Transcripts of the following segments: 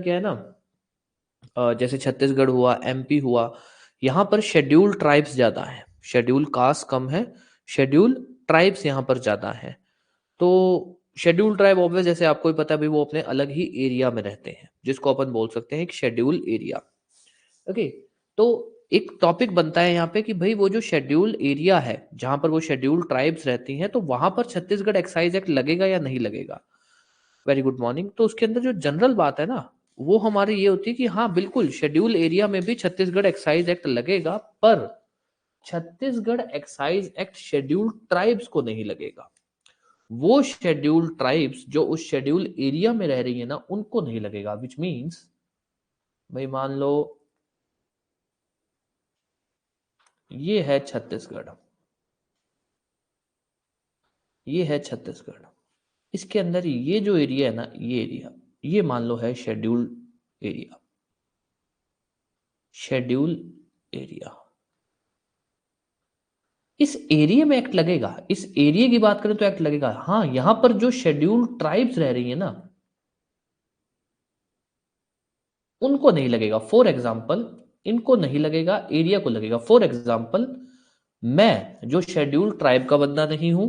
क्या है ना, जैसे छत्तीसगढ़ हुआ, एमपी हुआ, यहाँ पर शेड्यूल ट्राइब्स ज़्यादा हैं, शेड्यूल कास्ट कम है, शेड्यूल ट्राइब्स यहाँ पर ज़्यादा हैं। तो शेड्यूल ट्राइब ऑब्वियस जैसे आपको भी पता है भाई वो अपने अलग ही एरिया में रहते हैं, जिसको अपन बोल सकते हैं एक शेड्यूल एरिया। ओके। तो एक टॉपिक बनता है यहाँ पे कि भाई वो जो शेड्यूल एरिया है जहां पर वो शेड्यूल ट्राइब्स रहती हैं, तो वहां पर छत्तीसगढ़ एक्साइज एक्ट लगेगा या नहीं लगेगा। Very good morning. तो उसके अंदर जो जनरल बात है ना, वो हमारी ये होती है कि हाँ बिल्कुल शेड्यूल एरिया में भी छत्तीसगढ़ एक्साइज एक्ट लगेगा, पर Chhattisgarh excise act schedule tribes को नहीं लगेगा। वो शेड्यूल ट्राइब्स जो उस शेड्यूल एरिया में रह रही है ना, उनको नहीं लगेगा। विच मीन्स भाई मान लो ये है छत्तीसगढ़, ये है छत्तीसगढ़, इसके अंदर ये जो एरिया है ना, ये एरिया, ये मान लो है शेड्यूल एरिया, शेड्यूल एरिया। इस एरिया में एक्ट लगेगा, इस एरिया की बात करें तो एक्ट लगेगा। हाँ, यहां पर जो शेड्यूल ट्राइब्स रह रही है ना, उनको नहीं लगेगा। फॉर एग्जाम्पल इनको नहीं लगेगा, एरिया को लगेगा। फॉर एग्जाम्पल मैं जो शेड्यूल ट्राइब का बंदा नहीं हूं,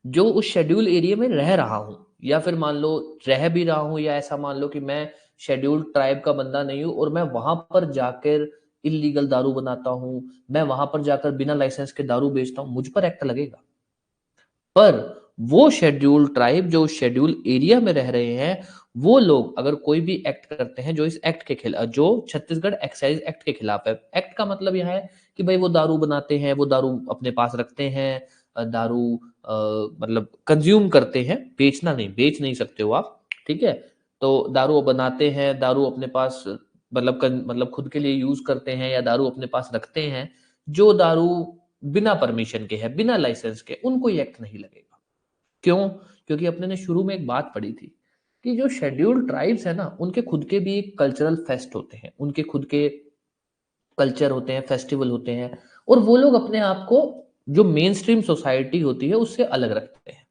जो उस शेड्यूल एरिया में रह रहा हूं, या फिर मान लो रह भी रहा हूं, या ऐसा मान लो कि मैं शेड्यूल ट्राइब का बंदा नहीं हूं और मैं वहां पर जाकर इलीगल दारू बनाता हूं, मैं वहां पर जाकर बिना लाइसेंस के दारू बेचता हूं, मुझ पर एक्ट लगेगा। पर वो शेड्यूल ट्राइब जो शेड्यूल एरिया में रह रहे हैं, वो लोग अगर कोई भी एक्ट करते हैं जो इस एक्ट के खिलाफ, जो छत्तीसगढ़ एक्साइज एक्ट के खिलाफ है। एक्ट का मतलब यह है कि भाई वो दारू बनाते हैं, वो दारू अपने पास रखते हैं, दारू मतलब कंज्यूम करते हैं, बेचना नहीं, बेच नहीं सकते हो आप, ठीक है। तो दारू बनाते हैं, दारू अपने पास मतलब खुद के लिए यूज करते हैं, या दारू अपने पास रखते हैं, जो दारू बिना परमिशन के है, बिना लाइसेंस के, उनको ये एक्ट नहीं लगेगा। क्यों? क्योंकि अपने ने शुरू में एक बात पढ़ी थी कि जो शेड्यूल्ड ट्राइब्स है ना, उनके खुद के भी एक कल्चरल फेस्ट होते हैं, उनके खुद के कल्चर होते हैं, फेस्टिवल होते हैं, और वो लोग अपने आप को जो मेन स्ट्रीम सोसाइटी होती है उससे अलग रखते हैं।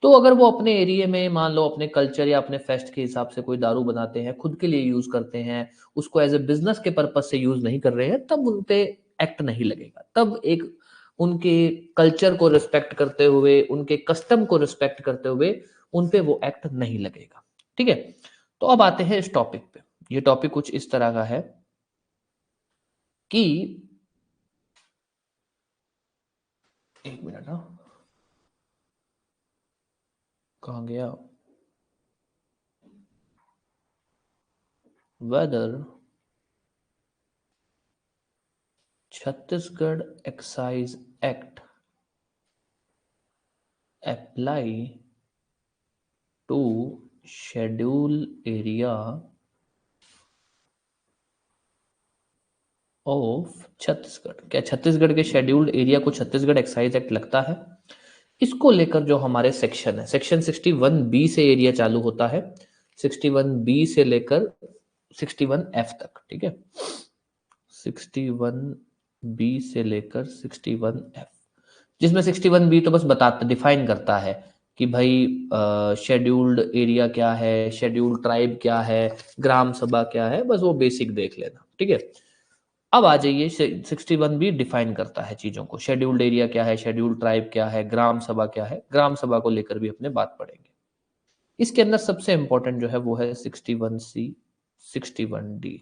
तो अगर वो अपने एरिया में मान लो अपने कल्चर या अपने फेस्ट के हिसाब से कोई दारू बनाते हैं, खुद के लिए यूज करते हैं, उसको एज ए बिजनेस के पर्पज से यूज नहीं कर रहे हैं, तब उनपे एक्ट नहीं लगेगा। तब एक उनके कल्चर को रिस्पेक्ट करते हुए, उनके कस्टम को रिस्पेक्ट करते हुए उनपे वो एक्ट नहीं लगेगा। ठीक है। तो अब आते हैं इस टॉपिक पे। ये टॉपिक कुछ इस तरह का है कि एक मिनट ना, कहाँ गया, whether Chhattisgarh excise act apply to schedule area of Chhattisgarh. क्या छत्तीसगढ़ के शेड्यूल्ड एरिया को छत्तीसगढ़ एक्साइज एक्ट लगता है? इसको लेकर जो हमारे सेक्शन है, सेक्शन 61B से एरिया चालू होता है, 61B से लेकर 61F तक, ठीक है। 61B से लेकर 61F, जिसमें 61B तो बस बताता, डिफाइन करता है कि भाई शेड्यूल्ड एरिया क्या है, शेड्यूल्ड ट्राइब क्या है, ग्राम सभा क्या है, बस वो बेसिक देख लेना, ठीक है। अब आ जाइए, 61B डिफाइन करता है चीजों को, शेड्यूल्ड एरिया क्या है, शेड्यूल्ड ट्राइब क्या है, ग्राम सभा क्या है। ग्राम सभा को लेकर भी अपने बात पढ़ेंगे। इसके अंदर सबसे इंपॉर्टेंट जो है वो है 61C, 61D।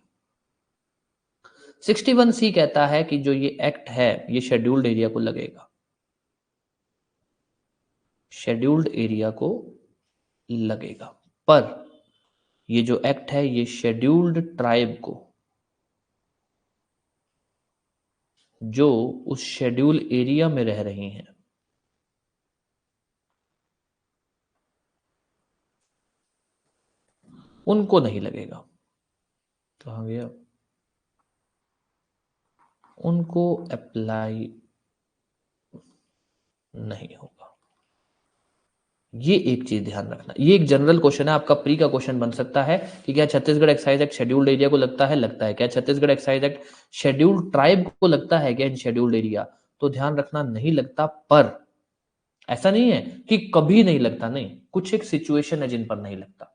61C कहता है कि जो ये एक्ट है ये शेड्यूल्ड एरिया को लगेगा, शेड्यूल्ड एरिया को लगेगा। पर ये जो एक्ट है ये शेड्यूल्ड ट्राइब को, जो उस शेड्यूल एरिया में रह रही हैं, उनको नहीं लगेगा। कहाँ गया? उनको अप्लाई नहीं होगा। ये एक चीज ध्यान रखना, ये एक जनरल क्वेश्चन है, आपका प्री का क्वेश्चन बन सकता है कि क्या Chhattisgarh excise act scheduled area को लगता है? लगता है। क्या Chhattisgarh excise act scheduled tribe को लगता है क्या इन शेड्यूल्ड एरिया? तो ध्यान रखना, नहीं लगता। पर ऐसा नहीं है कि कभी नहीं लगता, नहीं, कुछ एक सिचुएशन है जिन पर नहीं लगता।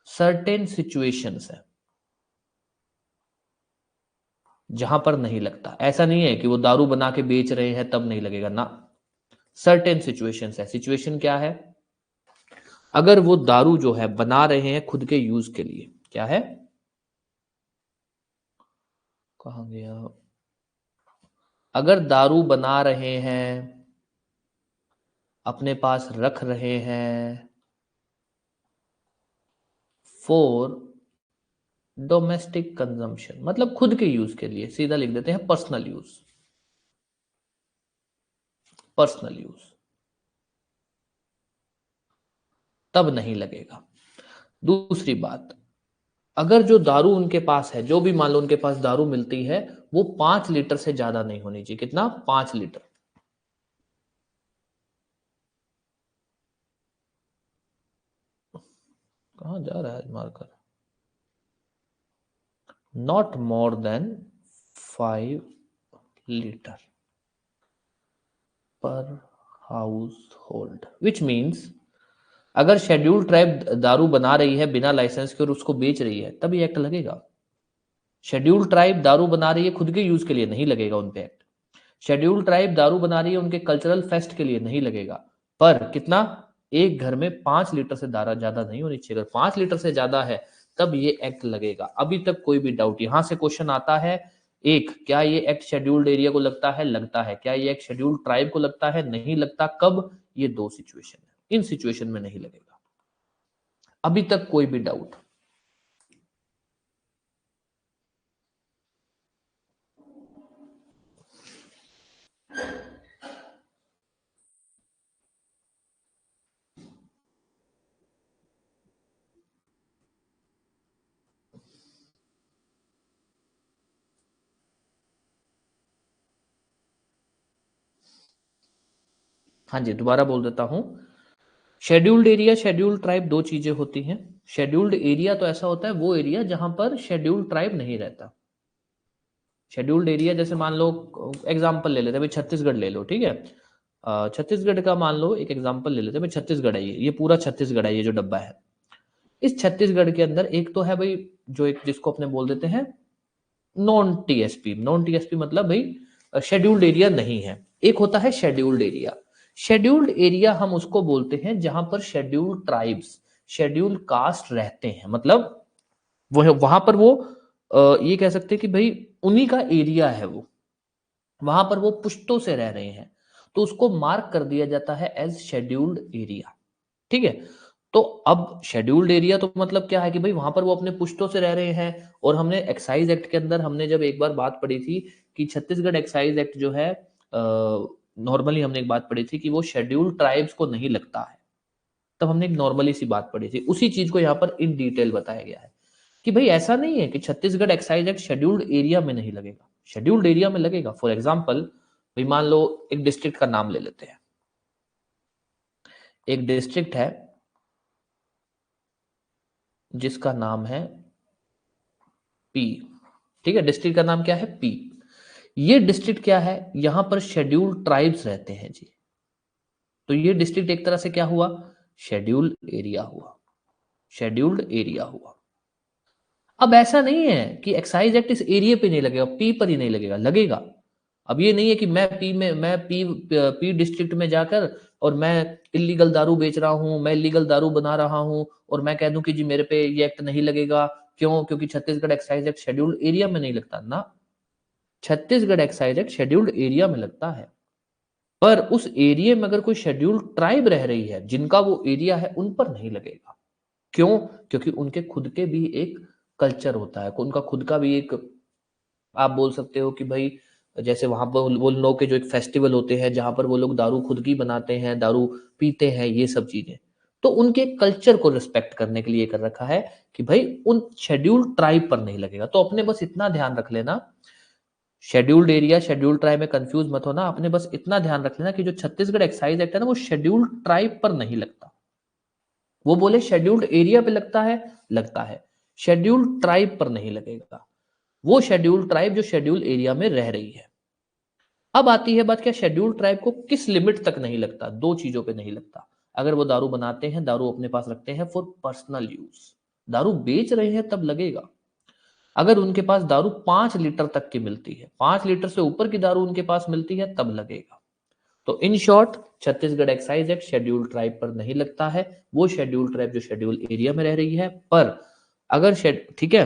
सर्टेन सिचुएशंस है जहां पर नहीं लगता। ऐसा नहीं है कि वो दारू बना के बेच रहे हैं तब नहीं लगेगा ना। सर्टेन सिचुएशंस है। सिचुएशन क्या है? अगर वो दारू जो है बना रहे हैं खुद के यूज के लिए, क्या है, कहां गया, अगर दारू बना रहे हैं, अपने पास रख रहे हैं फॉर डोमेस्टिक कंजम्पशन, मतलब खुद के यूज के लिए, सीधा लिख देते हैं पर्सनल यूज, पर्सनल यूज, तब नहीं लगेगा। दूसरी बात, अगर जो दारू उनके पास है, जो भी मान लो उनके पास दारू मिलती है, वो 5 लीटर से ज्यादा नहीं होनी चाहिए। कितना? 5 लीटर। कहां जा रहा है marker? Not more than 5 litre पर हाउस होल्ड, विच मीन्स अगर शेड्यूल ट्राइब दारू बना रही है बिना लाइसेंस के और उसको बेच रही है, तब ये एक्ट लगेगा। शेड्यूल ट्राइब दारू बना रही है खुद के यूज के लिए, नहीं लगेगा उन पे एक्ट। शेड्यूल ट्राइब दारू बना रही है उनके कल्चरल फेस्ट के लिए, नहीं लगेगा। पर कितना? एक घर में 5 लीटर से ज्यादा नहीं होनी चाहिए। अगर 5 लीटर से ज्यादा है तब ये एक्ट लगेगा। अभी तक कोई भी डाउट? यहां से क्वेश्चन आता है एक, क्या ये एक्ट शेड्यूल्ड एरिया को लगता है? लगता है। क्या ये एक्ट शेड्यूल्ड ट्राइब को लगता है? नहीं लगता। कब? ये 2 सिचुएशन है, इन सिचुएशन में नहीं लगेगा। अभी तक कोई भी डाउट? हाँ जी, दोबारा बोल देता हूं। शेड्यूल्ड एरिया, शेड्यूल्ड ट्राइब दो चीजें होती हैं। शेड्यूल्ड एरिया तो ऐसा होता है वो एरिया जहां पर शेड्यूल्ड ट्राइब नहीं रहता। शेड्यूल्ड एरिया जैसे मान लो, एग्जांपल ले लेते हैं भाई, छत्तीसगढ़ ले लो, ठीक है। छत्तीसगढ़ का मान लो एक एग्जांपल ले लेते हैं भाई, छत्तीसगढ़ है, ये पूरा छत्तीसगढ़ है, ये जो डब्बा है। इस छत्तीसगढ़ के अंदर एक तो है भाई, जो एक जिसको अपने बोल देते हैं नॉन टीएसपी। नॉन टीएसपी मतलब भाई शेड्यूल्ड एरिया नहीं है। एक होता है शेड्यूल्ड एरिया। शेड्यूल्ड एरिया हम उसको बोलते हैं जहां पर शेड्यूल्ड ट्राइब्स, शेड्यूल्ड कास्ट रहते हैं। मतलब वो है वहां पर वो ये कह सकते हैं कि भाई उन्हीं का एरिया है वो, वहां पर वो पुश्तों से रह रहे हैं, तो उसको मार्क कर दिया जाता है एज शेड्यूल्ड एरिया। ठीक है। तो अब शेड्यूल्ड एरिया तो मतलब क्या है कि भाई वहां पर वो अपने पुश्तों से रह रहे हैं। और हमने एक्साइज एक्ट के अंदर हमने जब एक बार बात पढ़ी थी कि छत्तीसगढ़ एक्साइज एक्ट जो है, नॉर्मली हमने एक बात पढ़ी थी कि वो शेड्यूल्ड ट्राइब्स को नहीं लगता है। तब हमने एक नॉर्मली सी बात पढ़ी थी, उसी चीज को यहाँ पर इन डिटेल बताया गया है कि भाई ऐसा नहीं है कि Chhattisgarh excise act scheduled area में नहीं लगेगा, शेड्यूल्ड एरिया में लगेगा। फॉर एग्जाम्पल भाई मान लो एक डिस्ट्रिक्ट का नाम ले लेते हैं। एक डिस्ट्रिक्ट है जिसका नाम है पी। ठीक है, डिस्ट्रिक्ट का नाम क्या है? पी। ये डिस्ट्रिक्ट क्या है? यहां पर शेड्यूल्ड ट्राइब्स रहते हैं जी। तो ये डिस्ट्रिक्ट एक तरह से क्या हुआ? शेड्यूल्ड एरिया हुआ, शेड्यूल्ड एरिया हुआ। अब ऐसा नहीं है कि एक्साइज एक्ट इस एरिया पे नहीं लगेगा, पी पर ही नहीं लगेगा, लगेगा। अब ये नहीं है कि मैं पी डिस्ट्रिक्ट में जाकर और मैं इलीगल दारू बेच रहा हूं, मैं इलीगल दारू बना रहा हूं और मैं कह दूं कि जी मेरे पे ये एक्ट नहीं लगेगा। क्यों? क्योंकि Chhattisgarh excise act scheduled area में नहीं लगता ना। Chhattisgarh excise act scheduled area में लगता है। पर उस एरिया में अगर कोई शेड्यूल्ड ट्राइब रह रही है जिनका वो एरिया है, उन पर नहीं लगेगा। क्यों? क्योंकि उनके खुद के भी एक कल्चर होता है, उनका खुद का भी एक, आप बोल सकते हो कि भाई जैसे वहां पर वो लोगों के जो एक फेस्टिवल होते हैं जहां पर वो लोग दारू खुद की बनाते हैं, दारू पीते हैं, ये सब चीजें। तो उनके कल्चर को रिस्पेक्ट करने के लिए कर रखा है कि भाई उन शेड्यूल्ड ट्राइब पर नहीं लगेगा। तो अपने बस इतना ध्यान रख लेना, शेड्यूल्ड एरिया शेड्यूल्ड ट्राइब में कंफ्यूज मत होना। अपने बस इतना ध्यान रख लेना कि जो छत्तीसगढ़ एक्साइज एक्ट है ना, वो शेड्यूल्ड ट्राइब पर नहीं लगता। वो बोले शेड्यूल्ड एरिया पे लगता है, लगता है, शेड्यूल्ड ट्राइब पर नहीं लगेगा। वो शेड्यूल्ड ट्राइब जो शेड्यूल्ड एरिया में रह रही है। अब आती है बात, क्या शेड्यूल्ड ट्राइब को किस लिमिट तक नहीं लगता? दो चीजों पे नहीं लगता। अगर वो दारू बनाते हैं, दारू अपने पास रखते हैं फॉर पर्सनल यूज, दारू बेच रहे हैं तब लगेगा। अगर उनके पास दारू 5 लीटर तक की मिलती है, 5 लीटर से ऊपर की दारू उनके पास मिलती है तब लगेगा। तो in short Chhattisgarh excise act schedule tribe पर नहीं लगता है। वो शेड्यूल ट्राइब जो शेड्यूल एरिया में रह रही है, पर अगर ठीक है,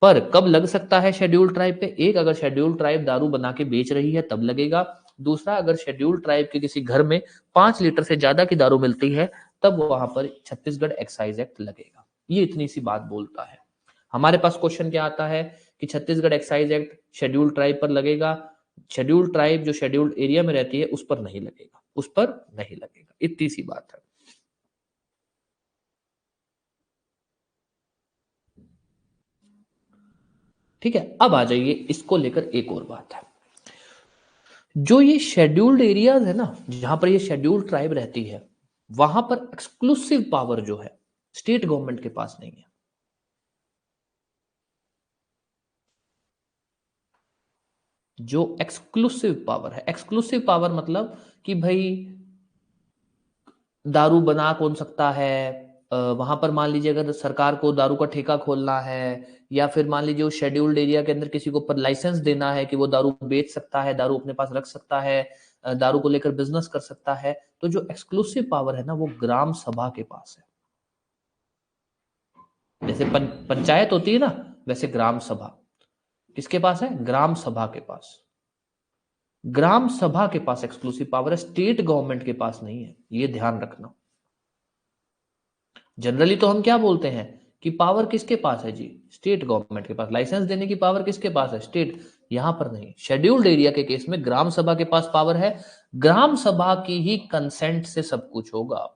पर कब लग सकता है शेड्यूल ट्राइब पे? एक, अगर शेड्यूल ट्राइब दारू बना के बेच रही है तब लगेगा। दूसरा, अगर शेड्यूल ट्राइब के किसी घर में 5 लीटर से ज्यादा की दारू मिलती है तब वहां पर छत्तीसगढ़ एक्साइज एक्ट लगेगा। ये इतनी सी बात बोलता है। हमारे पास क्वेश्चन क्या आता है कि Chhattisgarh excise act schedule tribe पर लगेगा, शेड्यूल ट्राइब जो शेड्यूल्ड एरिया में रहती है उस पर नहीं लगेगा, उस पर नहीं लगेगा। इतनी सी बात है। ठीक है, अब आ जाइए, इसको लेकर एक और बात है। जो ये शेड्यूल्ड एरियाज है ना, जहां पर ये शेड्यूल्ड ट्राइब रहती है, वहां पर एक्सक्लूसिव पावर जो है स्टेट गवर्नमेंट के पास नहीं है। जो एक्सक्लूसिव पावर है, एक्सक्लूसिव पावर मतलब कि भाई दारू बना कौन सकता है, वहां पर मान लीजिए अगर सरकार को दारू का ठेका खोलना है, या फिर मान लीजिए उस शेड्यूल्ड एरिया के अंदर किसी को पर लाइसेंस देना है कि वो दारू बेच सकता है, दारू अपने पास रख सकता है, दारू को लेकर बिजनेस कर सकता है, तो जो एक्सक्लूसिव पावर है ना वो ग्राम सभा के पास है। जैसे पंचायत होती है ना, वैसे ग्राम सभा किसके पास है? ग्राम सभा के पास। ग्राम सभा के पास एक्सक्लूसिव पावर है, स्टेट गवर्नमेंट के पास नहीं है, ये ध्यान रखना। जनरली तो हम क्या बोलते हैं कि पावर किसके पास है जी? स्टेट गवर्नमेंट के पास। लाइसेंस देने की पावर किसके पास है? स्टेट। यहां पर नहीं, शेड्यूल्ड एरिया के केस में ग्राम सभा के पास पावर है। ग्राम सभा की ही कंसेंट से सब कुछ होगा।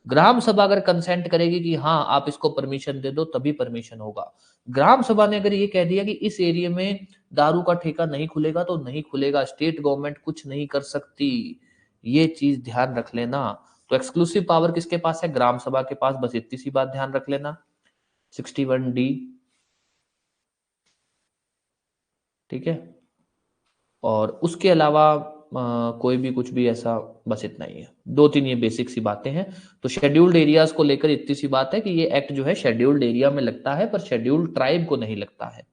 ग्राम सभा अगर कंसेंट करेगी कि हाँ आप इसको परमिशन दे दो, तभी परमिशन होगा। ग्राम सभा ने अगर ये कह दिया कि इस एरिया में दारू का ठेका नहीं खुलेगा तो नहीं खुलेगा, स्टेट गवर्नमेंट कुछ नहीं कर सकती। ये चीज ध्यान रख लेना। तो एक्सक्लूसिव पावर किसके पास है? ग्राम सभा के पास। बस इतनी सी बात ध्यान रख लेना। 61D। ठीक है, और उसके अलावा कोई भी कुछ भी ऐसा, बस इतना ही है। दो तीन ये बेसिक सी बातें हैं। तो शेड्यूल्ड एरियाज को लेकर इतनी सी बात है कि ये एक्ट जो है शेड्यूल्ड एरिया में लगता है, पर शेड्यूल्ड ट्राइब को नहीं लगता है।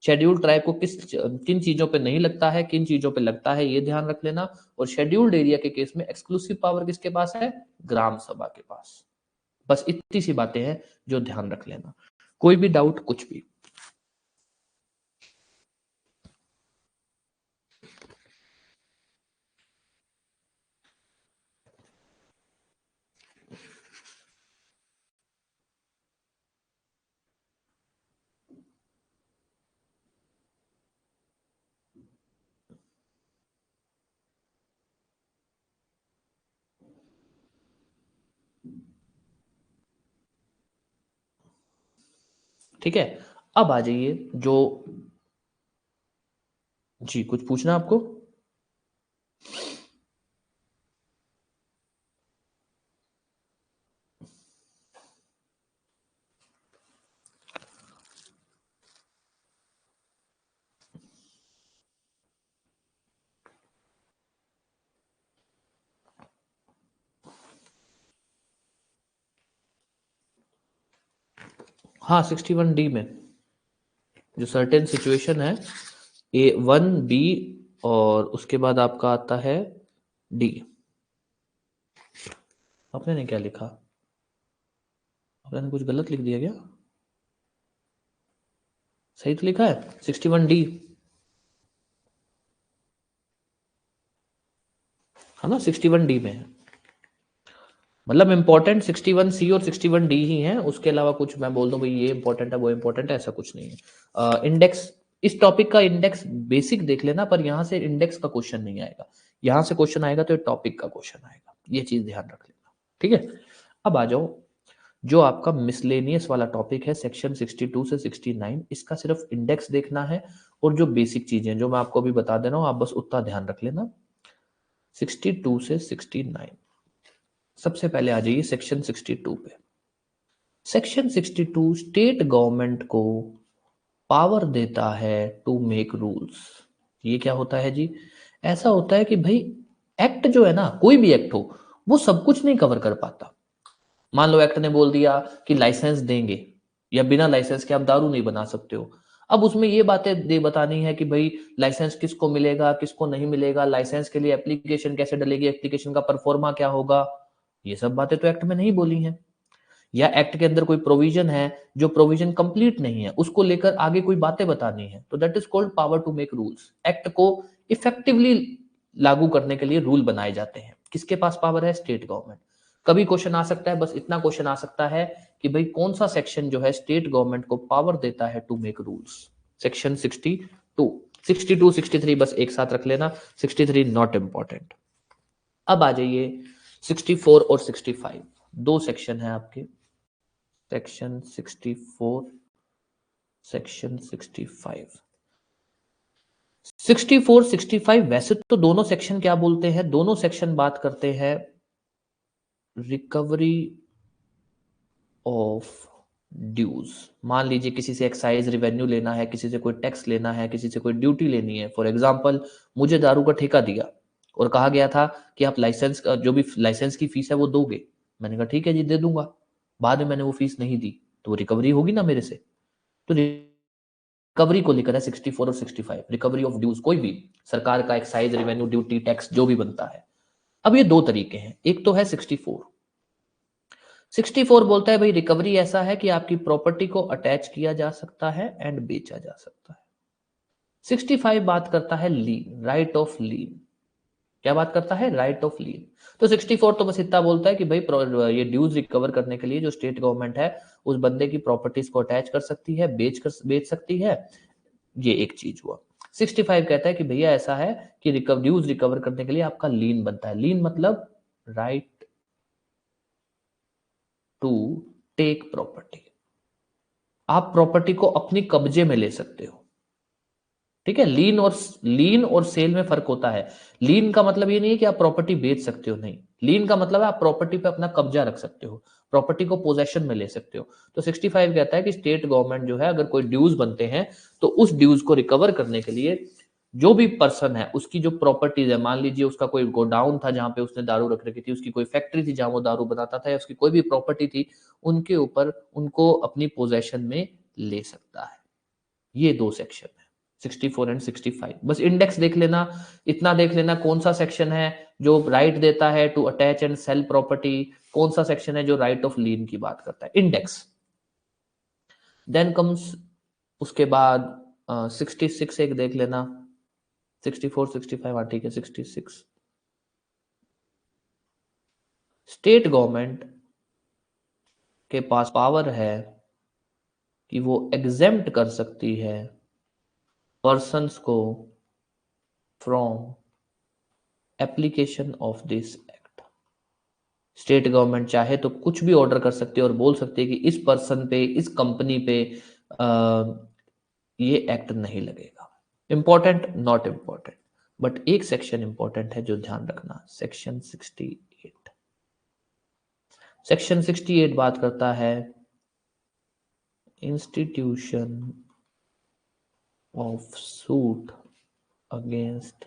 शेड्यूल्ड ट्राइब को किन चीजों पे नहीं लगता है, किन चीजों पे लगता है, ये ध्यान रख लेना। और शेड्यूल्ड एरिया के केस में एक्सक्लूसिव पावर किसके पास है? ग्राम सभा के पास। बस इतनी सी बातें हैं जो ध्यान रख लेना। कोई भी डाउट, कुछ भी? ठीक है, अब आ जाइए जो, जी कुछ पूछना आपको? हाँ, 61D में जो सर्टेन सिचुएशन है, A1B, और उसके बाद आपका आता है D। आपने ने क्या लिखा? आपने कुछ गलत लिख दिया क्या? सही तो लिखा है 61D, है ना? 61D में है। मतलब इंपॉर्टेंट 61C और 61D ही है, उसके अलावा कुछ मैं बोल दूं भाई ये इंपॉर्टेंट है वो इंपॉर्टेंट है, ऐसा कुछ नहीं है। इंडेक्स, इस टॉपिक का इंडेक्स बेसिक देख लेना, पर यहां से इंडेक्स का क्वेश्चन नहीं आएगा। यहां से क्वेश्चन आएगा तो टॉपिक का क्वेश्चन आएगा, ये चीज ध्यान रख लेना। ठीक है, अब आ जाओ जो आपका मिसलेनियस वाला टॉपिक है, सेक्शन 62 से 69, इसका सिर्फ इंडेक्स देखना है। और जो बेसिक चीजें जो मैं आपको अभी बता दे रहा हूं, आप बस उतना ध्यान रख लेना। 62 से 69, सबसे पहले आ जाइए सेक्शन 62 पे। सेक्शन 62 स्टेट गवर्नमेंट को पावर देता है टू मेक रूल्स। ये क्या होता है जी? ऐसा होता है कि भाई एक्ट जो है ना, कोई भी एक्ट हो, वो सब कुछ नहीं कवर कर पाता। मान लो एक्ट ने बोल दिया कि लाइसेंस देंगे, या बिना लाइसेंस के आप दारू नहीं बना सकते हो। अब उसमें ये बातें दे बतानी है कि भाई लाइसेंस किसको मिलेगा, किसको नहीं मिलेगा, लाइसेंस के लिए एप्लीकेशन कैसे डलेगी, एप्लीकेशन का परफॉर्मा क्या होगा, ये सब बातें तो एक्ट में नहीं बोली हैं। या एक्ट के अंदर कोई प्रोविजन है जो प्रोविजन कंप्लीट नहीं है, उसको लेकर आगे कोई बातें बतानी है, तो that is called power to make rules. Act को इफेक्टिवली लागू करने के लिए रूल बनाए जाते हैं। किसके पास पावर है? State government. कभी क्वेश्चन आ सकता है, बस इतना क्वेश्चन आ सकता है कि भाई कौन सा सेक्शन जो है स्टेट गवर्नमेंट को पावर देता है टू मेक रूल्स? सेक्शन 62, 62, 63 बस एक साथ रख लेना, 63 नॉट इंपॉर्टेंट। अब आ जाइए 64 और 65, दो सेक्शन है आपके, सेक्शन 64, सेक्शन 65। 64, 65 वैसे तो दोनों सेक्शन क्या बोलते हैं? दोनों सेक्शन बात करते हैं रिकवरी ऑफ ड्यूज। मान लीजिए किसी से एक्साइज रेवेन्यू लेना है, किसी से कोई टैक्स लेना है, किसी से कोई ड्यूटी लेनी है। फॉर एग्जांपल मुझे दारू का ठेका दिया और कहा गया था कि आप लाइसेंस का जो भी लाइसेंस की फीस है वो दोगे। मैंने कहा ठीक है जी दे दूंगा। बाद में मैंने वो फीस नहीं दी तो वो रिकवरी होगी ना मेरे से। तो रिकवरी को लेकर है 64 और 65, रिकवरी ऑफ ड्यूज, कोई भी सरकार का एक्साइज रेवेन्यू ड्यूटी टैक्स जो भी बनता है। अब ये दो तरीके हैं, एक तो है 64। 64 बोलता है भाई रिकवरी ऐसा है कि आपकी प्रॉपर्टी को अटैच किया जा सकता है एंड बेचा जा सकता है। 65 बात करता है लीन, राइट ऑफ लीन। क्या बात करता है? राइट ऑफ लीन। तो 64 तो बस इतना बोलता है कि भाई ये ड्यूज रिकवर करने के लिए जो स्टेट गवर्नमेंट है उस बंदे की प्रॉपर्टीज को अटैच कर सकती है, बेच सकती है। ये एक चीज हुआ। 65 कहता है कि भैया ऐसा है कि ड्यूज रिकवर करने के लिए आपका लीन बनता है। लीन मतलब राइट टू टेक प्रॉपर्टी। आप प्रॉपर्टी को अपनी कब्जे में ले सकते हो। ठीक है, लीन और सेल में फर्क होता है। लीन का मतलब ये नहीं है कि आप प्रॉपर्टी बेच सकते हो, नहीं। लीन का मतलब है आप प्रॉपर्टी पे अपना कब्जा रख सकते हो, प्रॉपर्टी को पोजेशन में ले सकते हो। तो 65 कहता है कि स्टेट गवर्नमेंट जो है अगर कोई ड्यूज बनते हैं तो उस ड्यूज को रिकवर करने के लिए जो भी पर्सन है उसकी जो प्रॉपर्टीज है, मान लीजिए उसका कोई गोडाउन था जहां पे उसने दारू रख रखी थी, उसकी कोई फैक्ट्री थी जहां वो दारू बनाता था, या उसकी कोई भी प्रॉपर्टी थी, उनके ऊपर उनको अपनी पोजेशन में ले सकता है। ये दो सेक्शन है 64 एंड 65। बस इंडेक्स देख लेना, इतना देख लेना कौन सा सेक्शन है जो राइट देता है to attach and sell property, कौन सा सेक्शन है जो राइट ऑफ लीन की बात करता है, इंडेक्स। देन कम्स उसके बाद 66 एक देख लेना, 64, 65, हाँ ठीक है 66। स्टेट गवर्नमेंट के पास पावर है कि वो एग्जेम्प्ट कर सकती है पर्सन्स को from application of this act. State government चाहे तो कुछ भी ऑर्डर कर सकती है और बोल सकती है कि इस पर्सन पे, इस कंपनी पे ये एक्ट नहीं लगेगा। इंपॉर्टेंट? नॉट इंपॉर्टेंट, बट एक सेक्शन इंपॉर्टेंट है जो ध्यान रखना, सेक्शन 68। सेक्शन 68 बात करता है institution of suit against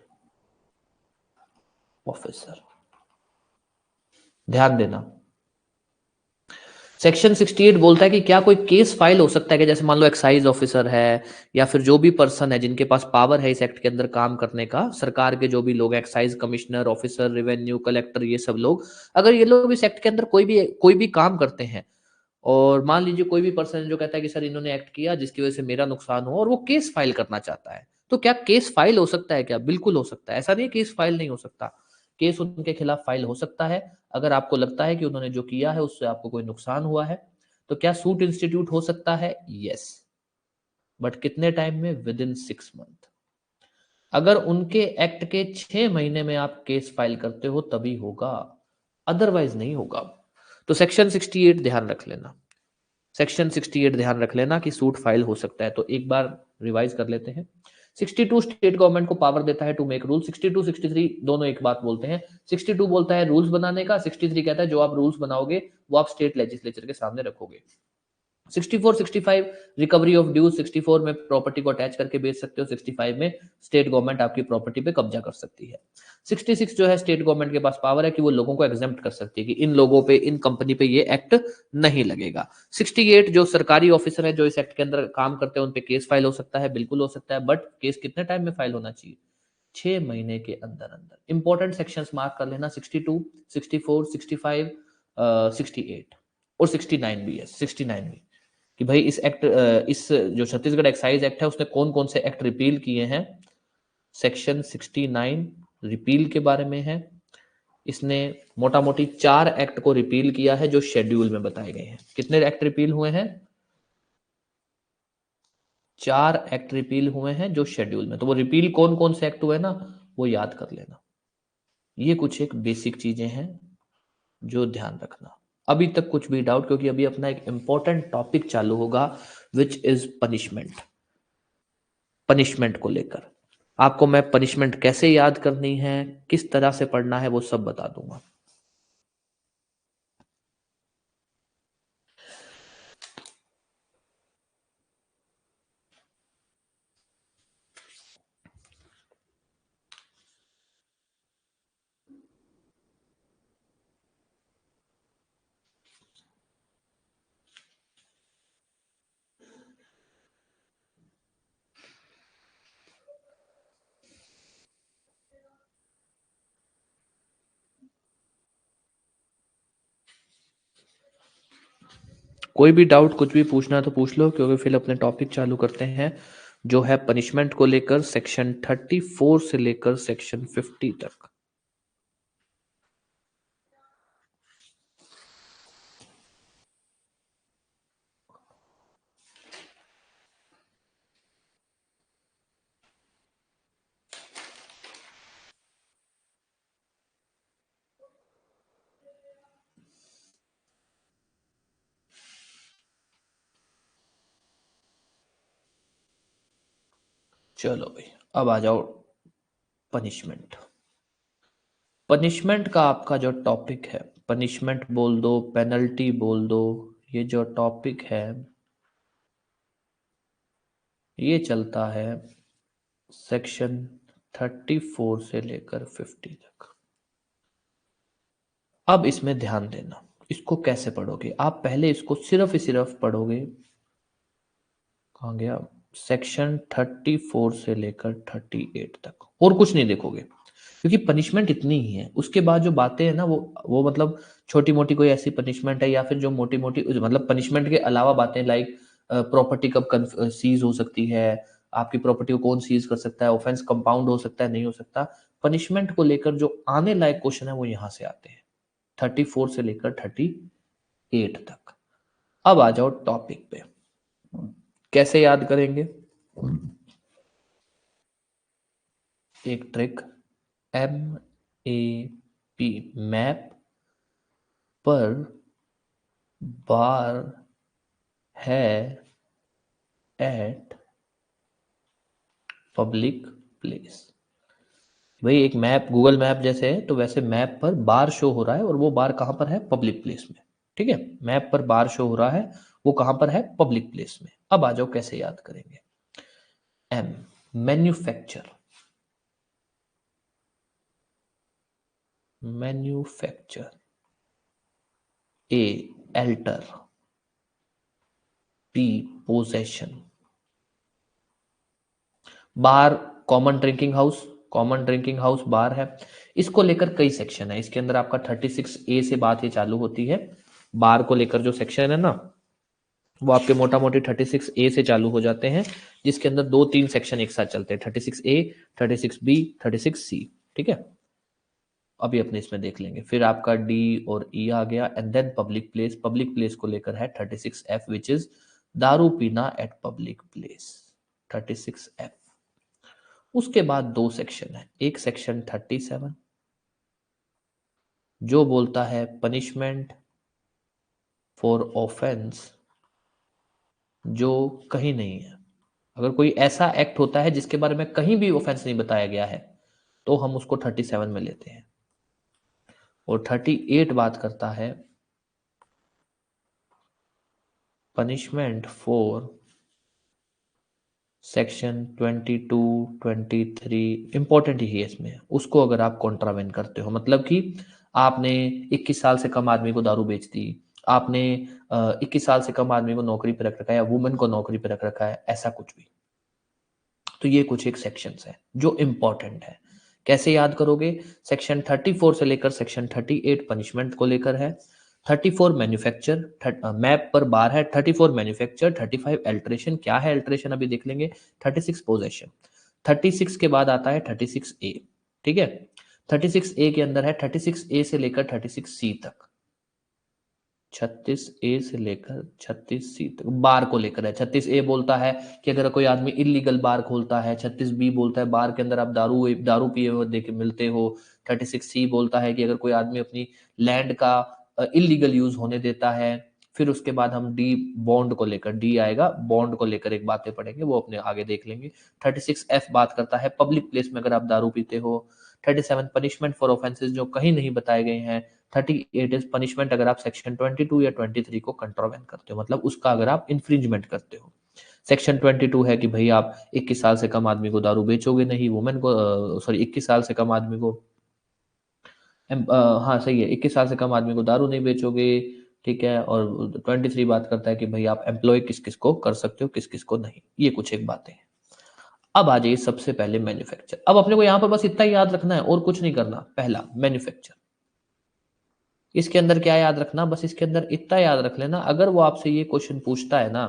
officer. ध्यान देना, सेक्शन 68 बोलता है कि क्या कोई केस फाइल हो सकता है कि जैसे मान लो एक्साइज ऑफिसर है या फिर जो भी पर्सन है जिनके पास पावर है इस एक्ट के अंदर काम करने का, सरकार के जो भी लोग, excise commissioner, officer, revenue collector, ये सब लोग, अगर ये लोग इस एक्ट के अंदर कोई भी काम करते हैं और मान लीजिए कोई भी पर्सन जो कहता है कि सर इन्होंने एक्ट किया जिसकी वजह से मेरा नुकसान हो और वो केस फाइल करना चाहता है, तो क्या केस फाइल हो सकता है? क्या बिल्कुल हो सकता है। ऐसा नहीं केस फाइल नहीं हो सकता, केस उनके खिलाफ फाइल हो सकता है। अगर आपको लगता है कि उन्होंने जो किया है उससे आपको कोई नुकसान हुआ है तो क्या सूट इंस्टीट्यूट हो सकता है? यस, बट कितने टाइम में? With in 6 month. अगर उनके एक्ट के 6 महीने में आप केस फाइल करते हो तभी होगा, अदरवाइज नहीं होगा। तो सेक्शन 68 ध्यान रख लेना, सेक्शन 68 ध्यान रख लेना कि सूट फाइल हो सकता है। तो एक बार रिवाइज कर लेते हैं। 62 स्टेट गवर्नमेंट को पावर देता है टू मेक रूल, 62, 63 दोनों एक बात बोलते हैं। 62 बोलता है रूल्स बनाने का, 63 कहता है जो आप रूल्स बनाओगे वो आप स्टेट लेजिस्लेचर के सामने रखोगे। 64 65 रिकवरी ऑफ ड्यूज, 64 में प्रॉपर्टी को अटैच करके बेच सकते हो, 65 में स्टेट गवर्नमेंट आपकी प्रॉपर्टी पे कब्जा कर सकती है। 66 जो है स्टेट गवर्नमेंट के पास पावर है कि वो लोगों को एग्जेम्प्ट कर सकती है कि इन लोगों पे, इन कंपनी पे ये एक्ट नहीं लगेगा। 68 जो सरकारी ऑफिसर है जो इस एक्ट के अंदर काम करते हैं उन पे केस फाइल हो सकता है, बिल्कुल हो सकता है, बट केस कितने टाइम में फाइल होना चाहिए? 6 महीने के अंदर अंदर। इंपॉर्टेंट सेक्शंस मार्क कर लेना, 62 64 65 68 और 69 भी है, 69 भी, कि भाई इस एक्ट, इस जो छत्तीसगढ़ एक्साइज एक्ट है उसने कौन कौन से एक्ट रिपील किए हैं। सेक्शन 69 रिपील के बारे में है। इसने मोटा मोटी 4 एक्ट को रिपील किया है जो शेड्यूल में बताए गए हैं। कितने एक्ट रिपील हुए हैं? 4 एक्ट रिपील हुए हैं जो शेड्यूल में। तो वो रिपील कौन कौन से एक्ट हुए ना, वो याद कर लेना। ये कुछ एक बेसिक चीजें हैं जो ध्यान रखना। अभी तक कुछ भी डाउट? क्योंकि अभी अपना एक इंपॉर्टेंट टॉपिक चालू होगा विच इज पनिशमेंट। पनिशमेंट को लेकर आपको मैं पनिशमेंट कैसे याद करनी है, किस तरह से पढ़ना है, वो सब बता दूंगा। कोई भी डाउट कुछ भी पूछना है तो पूछ लो, क्योंकि फिर अपने टॉपिक चालू करते हैं जो है पनिशमेंट को लेकर सेक्शन 34 से लेकर सेक्शन 50 तक। चलो भाई, अब आ जाओ पनिशमेंट। पनिशमेंट का आपका जो टॉपिक है, पनिशमेंट बोल दो, पेनल्टी बोल दो, ये जो टॉपिक है ये चलता है सेक्शन 34 से लेकर 50 तक। अब इसमें ध्यान देना, इसको कैसे पढ़ोगे आप? पहले इसको सिर्फ ही सिर्फ पढ़ोगे, कहाँ गया, सेक्शन 34 से लेकर 38 तक, और कुछ नहीं देखोगे, क्योंकि पनिशमेंट इतनी ही है। उसके बाद जो बातें हैं ना वो मतलब छोटी मोटी कोई ऐसी पनिशमेंट है, या फिर जो मोटी मोटी मतलब पनिशमेंट के अलावा बातें, लाइक प्रॉपर्टी कब सीज हो सकती है, आपकी प्रॉपर्टी को कौन सीज कर सकता है, ऑफेंस कंपाउंड हो सकता है नहीं हो सकता। पनिशमेंट को लेकर जो आने लायक क्वेश्चन है वो यहां से आते हैं, 34 से लेकर 38 तक। अब आ जाओ टॉपिक पे, कैसे याद करेंगे? एक trick, M A P, map पर बार है एट पब्लिक प्लेस। भाई एक मैप, गूगल मैप जैसे है, तो वैसे मैप पर बार शो हो रहा है और वो बार कहां पर है? पब्लिक प्लेस में। ठीक है, मैप पर बार शो हो रहा है, वो कहां पर है? पब्लिक प्लेस में। अब आ जाओ कैसे याद करेंगे। M, manufacture, manufacture. A, alter. P, possession. Bar, common drinking house, common drinking house bar है। इसको लेकर कई सेक्शन है, इसके अंदर आपका 36A से बात ये चालू होती है। बार को लेकर जो सेक्शन है ना, वो आपके मोटा मोटी 36A से चालू हो जाते हैं, जिसके अंदर 2-3 सेक्शन एक साथ चलते हैं, 36A, 36B, 36C। ठीक है, अभी अपने इसमें देख लेंगे। फिर आपका D और E आ गया, and then public place. Public place को लेकर है 36F, विच इज दारू पीना एट पब्लिक प्लेस, 36F। उसके बाद 2 सेक्शन है, एक सेक्शन 37 जो बोलता है पनिशमेंट फॉर ऑफेंस जो कहीं नहीं है। अगर कोई ऐसा एक्ट होता है जिसके बारे में कहीं भी ऑफेंस नहीं बताया गया है, तो हम उसको 37 में लेते हैं। और 38 बात करता है पनिशमेंट फॉर सेक्शन 22, 23 इंपॉर्टेंट ही है इसमें, उसको अगर आप कॉन्ट्रावेन करते हो, मतलब कि आपने 21 साल से कम आदमी को दारू बेच दी, आपने 21 साल से कम आदमी को नौकरी पे रख रखा है या वुमेन को नौकरी पे रख रखा है, ऐसा कुछ भी, तो ये कुछ एक सेक्शंस है जो इंपॉर्टेंट है। कैसे याद करोगे? सेक्शन 34 से लेकर सेक्शन 38 पनिशमेंट को लेकर है, 34 मैन्युफैक्चर, मैप पर बार है 34 मैन्युफैक्चर, 35 अल्टरेशन, क्या है अल्टरेशन अभी देख लेंगे, 36 पोजेशन, 36 के बाद आता है 36A, ठीक है। 36A के अंदर है 36A से लेकर 36C तक, 36A से लेकर 36C तक बार को लेकर है। 36A बोलता है कि अगर कोई आदमी इलीगल बार खोलता है, 36B बोलता है बार के अंदर आप दारू पिए हुए देखे मिलते हो, 36C बोलता है कि अगर कोई आदमी अपनी लैंड का इलीगल यूज होने देता है। फिर उसके बाद हम डी बॉन्ड को लेकर, डी आएगा बॉन्ड को लेकर एक बातें पढ़ेंगे, वो अपने आगे देख लेंगे। 36F बात करता है पब्लिक प्लेस में अगर आप दारू पीते हो। 37 पनिशमेंट फॉर ऑफेंसेस जो कहीं नहीं बताए गए हैं। 38 इज पनिशमेंट अगर आप सेक्शन 22 या 23 को कंट्रोवेंट करते हो, मतलब उसका अगर आप इंफ्रिंजमेंट करते हो। सेक्शन 22 है कि भाई आप 21 साल से कम आदमी को दारू बेचोगे नहीं, वुमेन को सॉरी 21 साल से कम आदमी को हाँ सही है, 21 साल से कम आदमी को दारू नहीं बेचोगे, ठीक है। और 23 बात करता है कि भाई आप एम्प्लॉय किस किस को कर सकते हो, किस किस को नहीं, ये कुछ एक बातें हैं। अब आ जाइए सबसे पहले मैन्युफैक्चर। अब अपने को यहां पर बस इतना ही याद रखना है और कुछ नहीं करना। पहला मैन्युफैक्चर, इसके अंदर क्या याद रखना, बस इसके अंदर इतना याद रख लेना, अगर वो आपसे ये क्वेश्चन पूछता है ना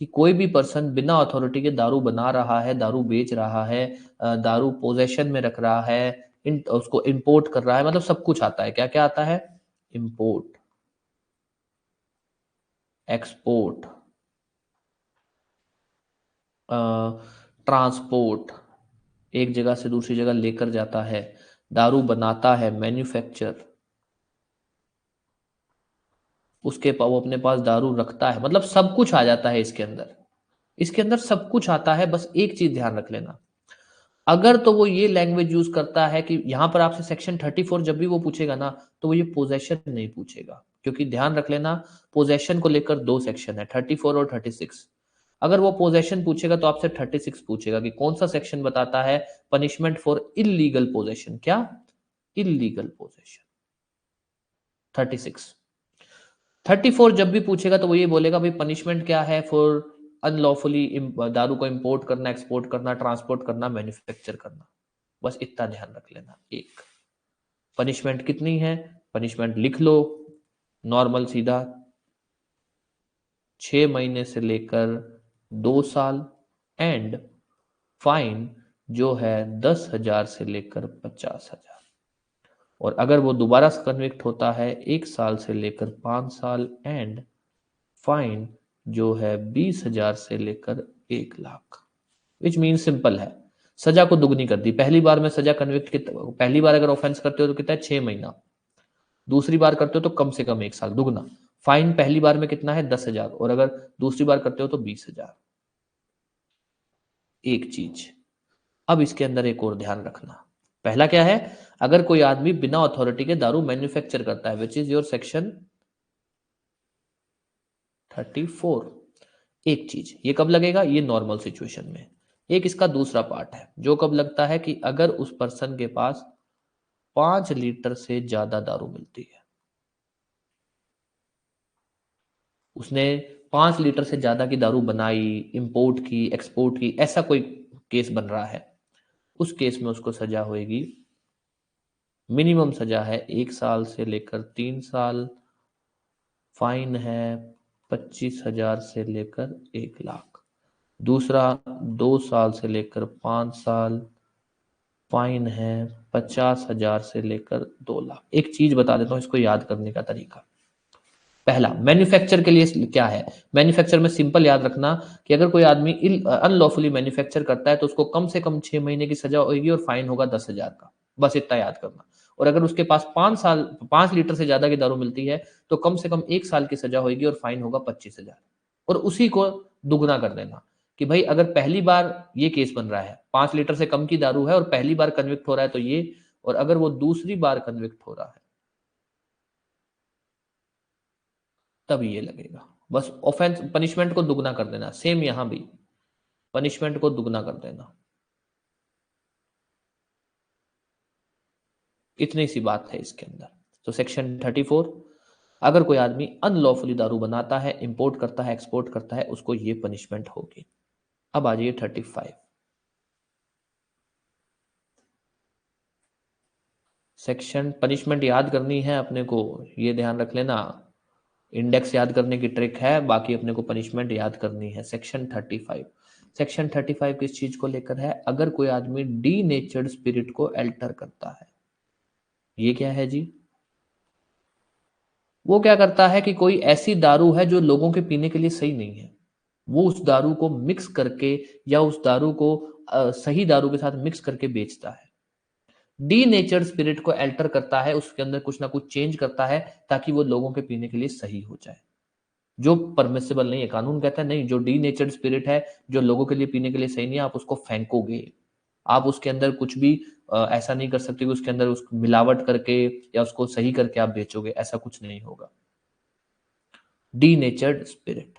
कि कोई भी पर्सन बिना अथॉरिटी के दारू बना रहा है, दारू बेच रहा है, दारू पोजेशन में रख रहा है, उसको इंपोर्ट कर रहा है, मतलब सब कुछ आता है। क्या क्या आता है? इंपोर्ट, एक्सपोर्ट, ट्रांसपोर्ट, एक जगह से दूसरी जगह लेकर जाता है, दारू बनाता है, मैन्युफैक्चर, वो अपने पास दारू रखता है, मतलब सब कुछ आ जाता है इसके अंदर। इसके अंदर सब कुछ आता है, बस एक चीज ध्यान रख लेना, अगर तो वो ये लैंग्वेज यूज करता है कि यहां पर आपसे सेक्शन 34 जब भी वो पूछेगा ना, तो वो ये पोजेशन नहीं पूछेगा, क्योंकि ध्यान रख लेना पोजेशन को लेकर दो सेक्शन है, 34 और 36। अगर वो पोजेशन पूछेगा तो आपसे 36 पूछेगा कि कौन सा सेक्शन बताता है पनिशमेंट फॉर इलीगल पोजेशन, क्या इलीगल पोजेशन, 36। 34 जब भी पूछेगा तो वो ये बोलेगा भाई पनिशमेंट क्या है फॉर अनलॉफुली दारू को इंपोर्ट करना, एक्सपोर्ट करना, ट्रांसपोर्ट करना, मैन्युफैक्चर करना, बस इतना ध्यान रख लेना। एक पनिशमेंट कितनी है, पनिशमेंट लिख लो नॉर्मल सीधा, 6 महीने से लेकर 2 साल, एंड फाइन जो है 10,000 से लेकर 50,000। और अगर वो दोबारा कन्विक्ट होता है 1 साल से लेकर 5 साल, एंड फाइन जो है 20,000 से लेकर 1 लाख। विच मीन सिंपल है, सजा को दुगनी कर दी। पहली बार में सजा कन्विक्ट, पहली बार अगर ऑफेंस करते हो तो कितना है 6 महीना, दूसरी बार करते हो तो कम से कम 1 साल, दुगना। फाइन पहली बार में कितना है 10,000, और अगर दूसरी बार करते हो तो 20,000। एक चीज अब इसके अंदर एक और ध्यान रखना, पहला क्या है, अगर कोई आदमी बिना अथॉरिटी के दारू मैन्युफैक्चर करता है, विच इज योर सेक्शन 34। एक चीज ये कब लगेगा, ये नॉर्मल सिचुएशन में। एक इसका दूसरा पार्ट है जो कब लगता है कि अगर उस पर्सन के पास 5 लीटर से ज्यादा दारू मिलती है, उसने 5 लीटर से ज्यादा की दारू बनाई, इंपोर्ट की, एक्सपोर्ट की, ऐसा कोई केस बन रहा है, उस केस में उसको सजा होगी, मिनिमम सजा है 1 साल से लेकर 3 साल, फाइन है 25,000 से लेकर 1 लाख। दूसरा 2 साल से लेकर 5 साल, फाइन है 50,000 से लेकर 2 लाख। एक चीज बता देता हूं इसको याद करने का तरीका। पहला मैन्युफैक्चर के लिए क्या है, मैन्युफैक्चर में सिंपल याद रखना कि अगर कोई आदमी अनलॉफुली मैन्युफैक्चर करता है तो उसको कम से कम 6 महीने की सजा होगी और फाइन होगा 10,000 का, बस इतना याद करना। और अगर उसके पास 5 लीटर से ज्यादा की दारू मिलती है तो कम से कम 1 साल की सजा होगी और फाइन होगा 25,000। और उसी को दुगना कर देना कि भाई अगर पहली बार ये केस बन रहा है, 5 लीटर से कम की दारू है और पहली बार कन्विक्ट हो रहा है तो ये, और अगर वो दूसरी बार कन्विक्ट हो रहा है तब ये लगेगा। बस ऑफेंस पनिशमेंट को दुगना कर देना, सेम यहां भी पनिशमेंट को दुगना कर देना, इतनी सी बात है इसके अंदर। तो सेक्शन 34, अगर कोई आदमी अनलॉफुली दारू बनाता है, इंपोर्ट करता है, एक्सपोर्ट करता है, उसको ये पनिशमेंट होगी। अब आ जाइए 35। सेक्शन पनिशमेंट याद करनी है अपने को, ये ध्यान रख लेना, इंडेक्स याद करने की ट्रिक है, बाकी अपने को पनिशमेंट याद करनी है। सेक्शन 35, सेक्शन 35 किस चीज को लेकर है? अगर कोई आदमी डी नेचर्ड स्पिरिट को अल्टर करता है। ये क्या है जी? वो क्या करता है कि कोई ऐसी दारू है जो लोगों के पीने के लिए सही नहीं है, वो उस दारू को मिक्स करके या उस दारू को सही दारू के साथ मिक्स करके बेचता है। डी नेचर्ड स्पिरिट को अल्टर करता है, उसके अंदर कुछ ना कुछ चेंज करता है ताकि वो लोगों के पीने के लिए सही हो जाए, जो परमिसिबल नहीं है। कानून कहता है नहीं, जो डी नेचर्ड स्पिरिट है, जो लोगों के लिए पीने के लिए सही नहीं है, आप उसको फेंकोगे। आप उसके अंदर कुछ भी ऐसा नहीं कर सकते कि उसके अंदर उसको मिलावट करके या उसको सही करके आप बेचोगे, ऐसा कुछ नहीं होगा। डी नेचर्ड स्पिरिट,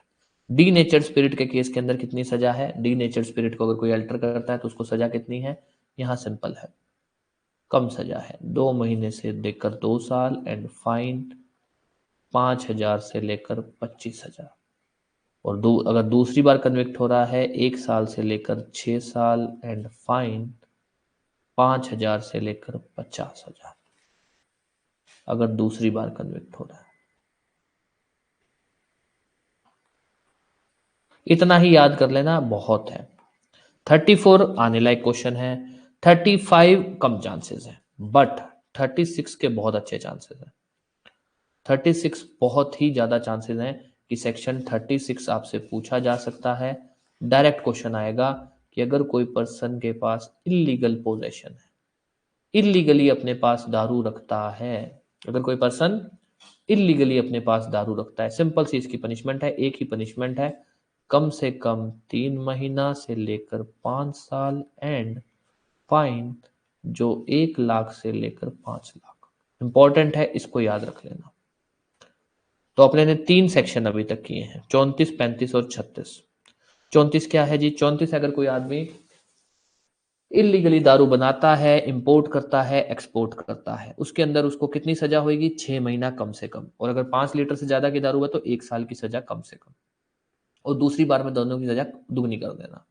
डी नेचर्ड स्पिरिट के केस के अंदर कितनी सजा है? डी नेचर्ड स्पिरिट को अगर कोई अल्टर करता है तो उसको सजा कितनी है? यहां सिंपल है, कम सजा है, 2 महीने से लेकर 2 साल एंड फाइन 5,000 से लेकर 25,000। और अगर दूसरी बार कन्विक्ट हो रहा है 1 साल से लेकर 6 साल एंड फाइन 5,000 से लेकर 50,000, अगर दूसरी बार कन्विक्ट हो रहा है। इतना ही याद कर लेना बहुत है। 34 आने लायक क्वेश्चन है, 35 कम चांसेस है, बट 36 के बहुत अच्छे चांसेस है। 36 बहुत ही ज्यादा चांसेस हैं कि सेक्शन 36 आपसे पूछा जा सकता है। डायरेक्ट क्वेश्चन आएगा कि अगर कोई पर्सन के पास इलीगल पोजेशन है, इलीगली अपने पास दारू रखता है, अगर कोई पर्सन इलीगली अपने पास दारू रखता है, सिंपल सी इसकी पनिशमेंट है, एक ही पनिशमेंट है, कम से कम 3 महीना से लेकर 5 साल एंड फाइन जो 1 लाख से लेकर 5 लाख। इंपॉर्टेंट है, इसको याद रख लेना। तो अपने ने 3 सेक्शन अभी तक किए हैं, 34, 35 और 36। 34 क्या है जी? 34 अगर कोई आदमी इलीगली दारू बनाता है, इंपोर्ट करता है, एक्सपोर्ट करता है, उसके अंदर उसको कितनी सजा होगी? 6 महीना कम से कम, और अगर 5 लीटर से ज्यादा की दारू है तो 1 साल की सजा कम से कम, और दूसरी बार में दोनों की सजा दुगनी कर देना।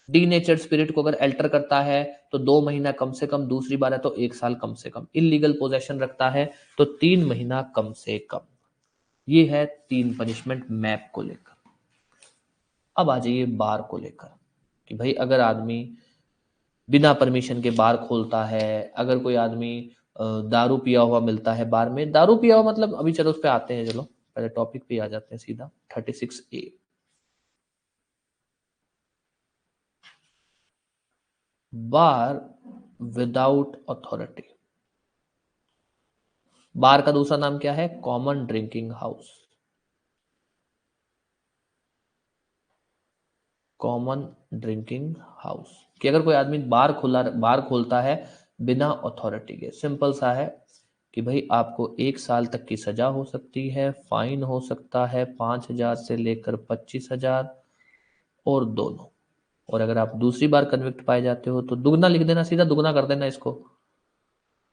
डी नेचर स्पिरिट को अगर अल्टर करता है तो 2 महीना कम से कम, दूसरी बार है तो 1 साल कम से कम, इलीगल पोजेशन रखता है तो 3 महीना कम से कम। ये है 3 पनिशमेंट मैप को लेकर। अब आ जाइए बार को लेकर कि भाई अगर आदमी बिना परमिशन के बार खोलता है, अगर कोई आदमी दारू पिया हुआ मिलता है बार में, दारू पिया हुआ मतलब, अभी चलो उस पे आते हैं, चलो पहले टॉपिक पे आ जाते हैं सीधा। 36A, बार विदाउट अथॉरिटी। बार का दूसरा नाम क्या है? Common drinking house. Common drinking house कि अगर कोई आदमी बार खोलता है बिना अथॉरिटी के, सिंपल सा है कि भाई आपको 1 साल तक की सजा हो सकती है, फाइन हो सकता है 5,000 से लेकर 25,000 और दोनों, और अगर आप दूसरी बार कन्विक्ट पाए जाते हो तो दुगना लिख देना, सीधा दुगना कर देना इसको,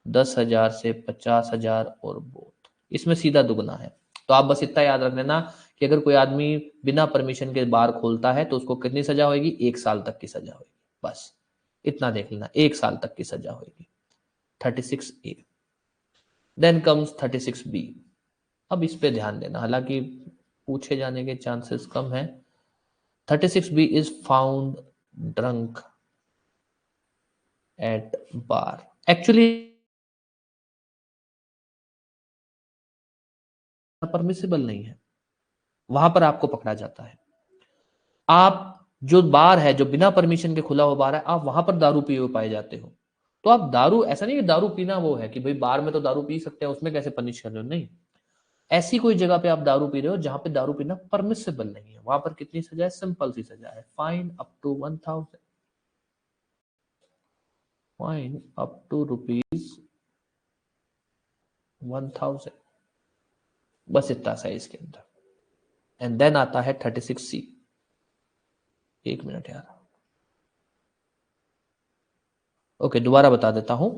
10,000 से 50,000 और बोथ, इसमें सीधा दुगना है। तो आप बस इतना याद रख लेना कि अगर कोई आदमी बिना परमिशन के बार खोलता है तो उसको कितनी सजा होगी? 1 साल तक की सजा होगी, बस इतना देख लेना, 1 साल तक की सजा होगी। 36A। Then comes 36B। अब इस पे ध्यान देना, हालांकि पूछे जाने के चांसेस कम है। 36B is found drunk at bar. Actually permissible नहीं है, वहां पर आपको पकड़ा जाता है। आप जो बार है, जो बिना परमिशन के खुला हुआ बार है, आप वहां पर दारू पिए हुए पाए जाते हो, तो आप दारू, ऐसा नहीं कि दारू पीना वो है कि भाई बार में तो दारू पी सकते हैं, उसमें कैसे पनिश कर रहे हो, नहीं। ऐसी कोई जगह पे आप दारू पी रहे हो जहां पे दारू पीना परमिसिबल नहीं है, वहां पर कितनी सजा है? सिंपल सी सजा है, fine up to 1,000, fine up to ₹1,000, बस इतना सा है इसके अंदर। एंड देन आता है 36C। एक मिनट यार, ओके दोबारा बता देता हूं।